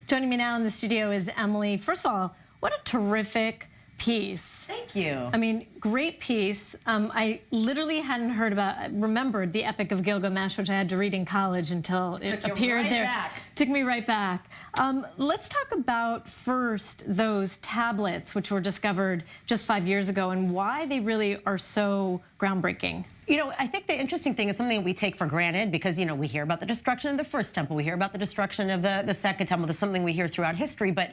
Joining me now in the studio is Emily. First of all, what a terrific piece. Thank you. I mean, great piece. I literally hadn't remembered the Epic of Gilgamesh, which I had to read in college until it appeared right there. Back. Took me right back. Let's talk about first those tablets, which were discovered just 5 years ago, and why they really are so groundbreaking. You know, I think the interesting thing is something that we take for granted because, you know, we hear about the destruction of the first temple, we hear about the destruction of the second temple. That's something we hear throughout history, but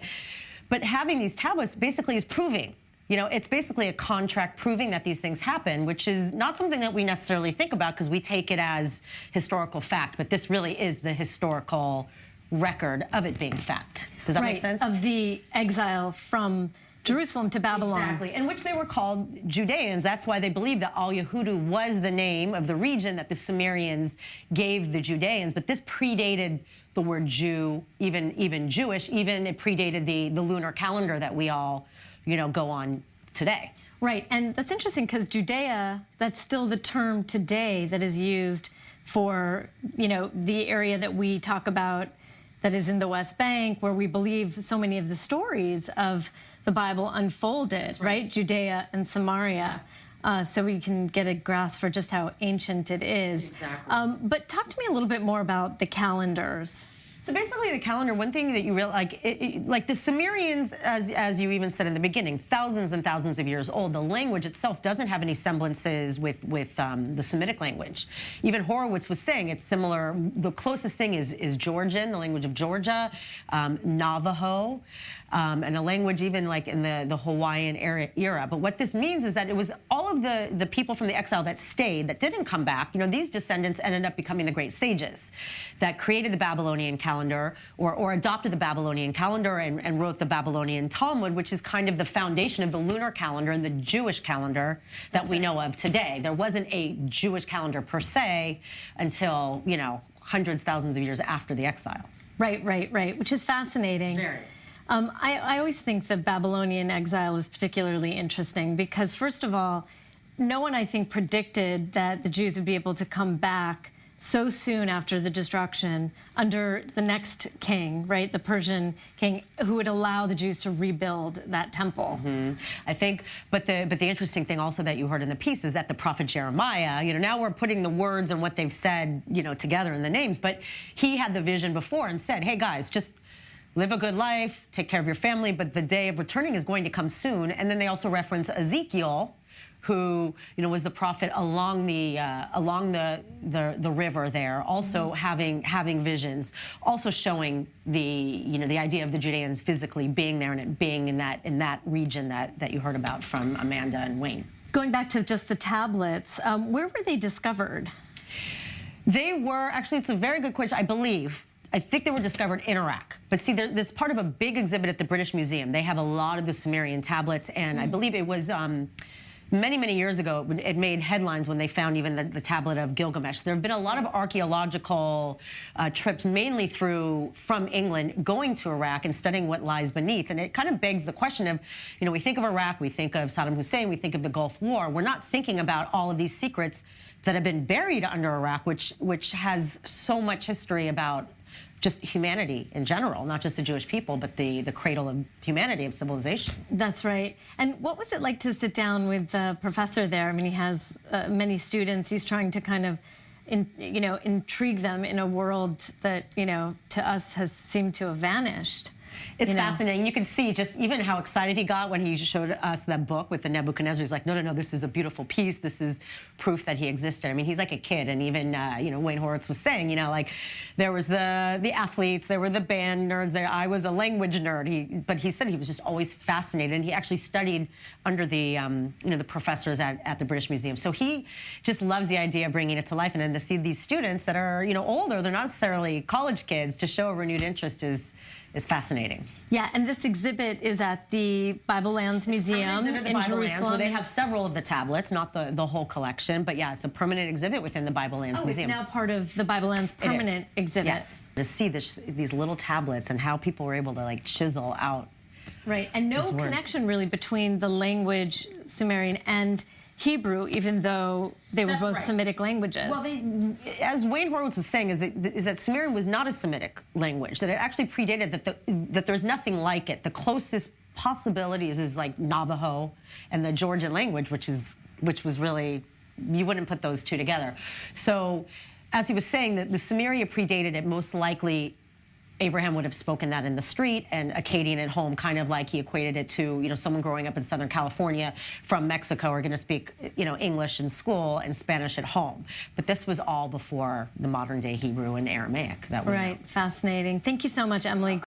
having these tablets basically is proving, you know, it's basically a contract proving that these things happen, which is not something that we necessarily think about because we take it as historical fact, but this really is the historical record of it being fact. Does that make sense? Of the exile from Jerusalem to Babylon. Exactly, in which they were called Judeans. That's why they believed that Al-Yahudu was the name of the region that the Sumerians gave the Judeans. But this predated the word Jew, even Jewish, even it predated the lunar calendar that we all, you know, go on today. Right, and that's interesting because Judea, that's still the term today that is used for, you know, the area that we talk about that is in the West Bank, where we believe so many of the stories of the Bible unfolded, right? Judea and Samaria. So we can get a grasp for just how ancient it is. Exactly. But talk to me a little bit more about the calendars. So basically the calendar, one thing that you realize, like the Sumerians, as you even said in the beginning, thousands and thousands of years old, the language itself doesn't have any semblances with the Semitic language. Even Horowitz was saying it's similar. The closest thing is Georgian, the language of Georgia, Navajo, and a language even like in the Hawaiian era. But what this means is that it was all of the people from the exile that stayed, that didn't come back. You know, these descendants ended up becoming the great sages that created the Babylonian calendar or adopted the Babylonian calendar and wrote the Babylonian Talmud, which is kind of the foundation of the lunar calendar and the Jewish calendar that we know of today. There wasn't a Jewish calendar per se until, you know, hundreds, thousands of years after the exile. Right, which is fascinating. Very. I always think the Babylonian exile is particularly interesting because, first of all, no one, I think, predicted that the Jews would be able to come back so soon after the destruction under the next king, right, the Persian king, who would allow the Jews to rebuild that temple. I think, but the interesting thing also that you heard in the piece is that the prophet Jeremiah, you know, now we're putting the words and what they've said, you know, together in the names, but he had the vision before and said, hey guys, just live a good life, take care of your family, but the day of returning is going to come soon. And then they also reference Ezekiel, who, you know, was the prophet along the river there, also having visions, also showing the, you know, the idea of the Judeans physically being there and it being in that region that you heard about from Amanda and Wayne. Going back to just the tablets, where were they discovered? They were, actually, it's a very good question, I think they were discovered in Iraq. But see, this part of a big exhibit at the British Museum. They have a lot of the Sumerian tablets, and I believe it was many, many years ago, it made headlines when they found even the tablet of Gilgamesh. There have been a lot of archaeological trips, mainly from England, going to Iraq and studying what lies beneath. And it kind of begs the question of, you know, we think of Iraq, we think of Saddam Hussein, we think of the Gulf War. We're not thinking about all of these secrets that have been buried under Iraq, which has so much history about just humanity in general, not just the Jewish people, but the cradle of humanity, of civilization. That's right. And what was it like to sit down with the professor there? I mean, he has many students. He's trying to kind of, you know, intrigue them in a world that, you know, to us has seemed to have vanished. It's fascinating. You can see just even how excited he got when he showed us that book with the Nebuchadnezzar. He's like, no, this is a beautiful piece. This is proof that he existed. I mean, he's like a kid. And even, you know, Wayne Horowitz was saying, you know, like there was the athletes, there were the band nerds, I was a language nerd. But he said he was just always fascinated. And he actually studied under the, you know, the professors at the British Museum. So he just loves the idea of bringing it to life. And then to see these students that are, you know, older, they're not necessarily college kids, to show a renewed interest is fascinating. Yeah, and this exhibit is at the Bible Lands Museum in Jerusalem. Where they have several of the tablets, not the whole collection, but yeah, it's a permanent exhibit within the Bible Lands Museum. It's now part of the Bible Lands permanent exhibit. Yes, to see these little tablets and how people were able to like chisel out. Right, and no connection really between the language Sumerian and Hebrew, even though they were That's both right. Semitic languages. Well, as Wayne Horowitz was saying, is that Sumerian was not a Semitic language, that it actually predated, that there's nothing like it. The closest possibilities is like Navajo and the Georgian language, which was really, you wouldn't put those two together. So, as he was saying, that the Sumeria predated it, most likely Abraham would have spoken that in the street, and Akkadian at home, kind of like he equated it to, you know, someone growing up in Southern California from Mexico are going to speak, you know, English in school and Spanish at home. But this was all before the modern day Hebrew and Aramaic that we know. Right, fascinating. Thank you so much, Emily.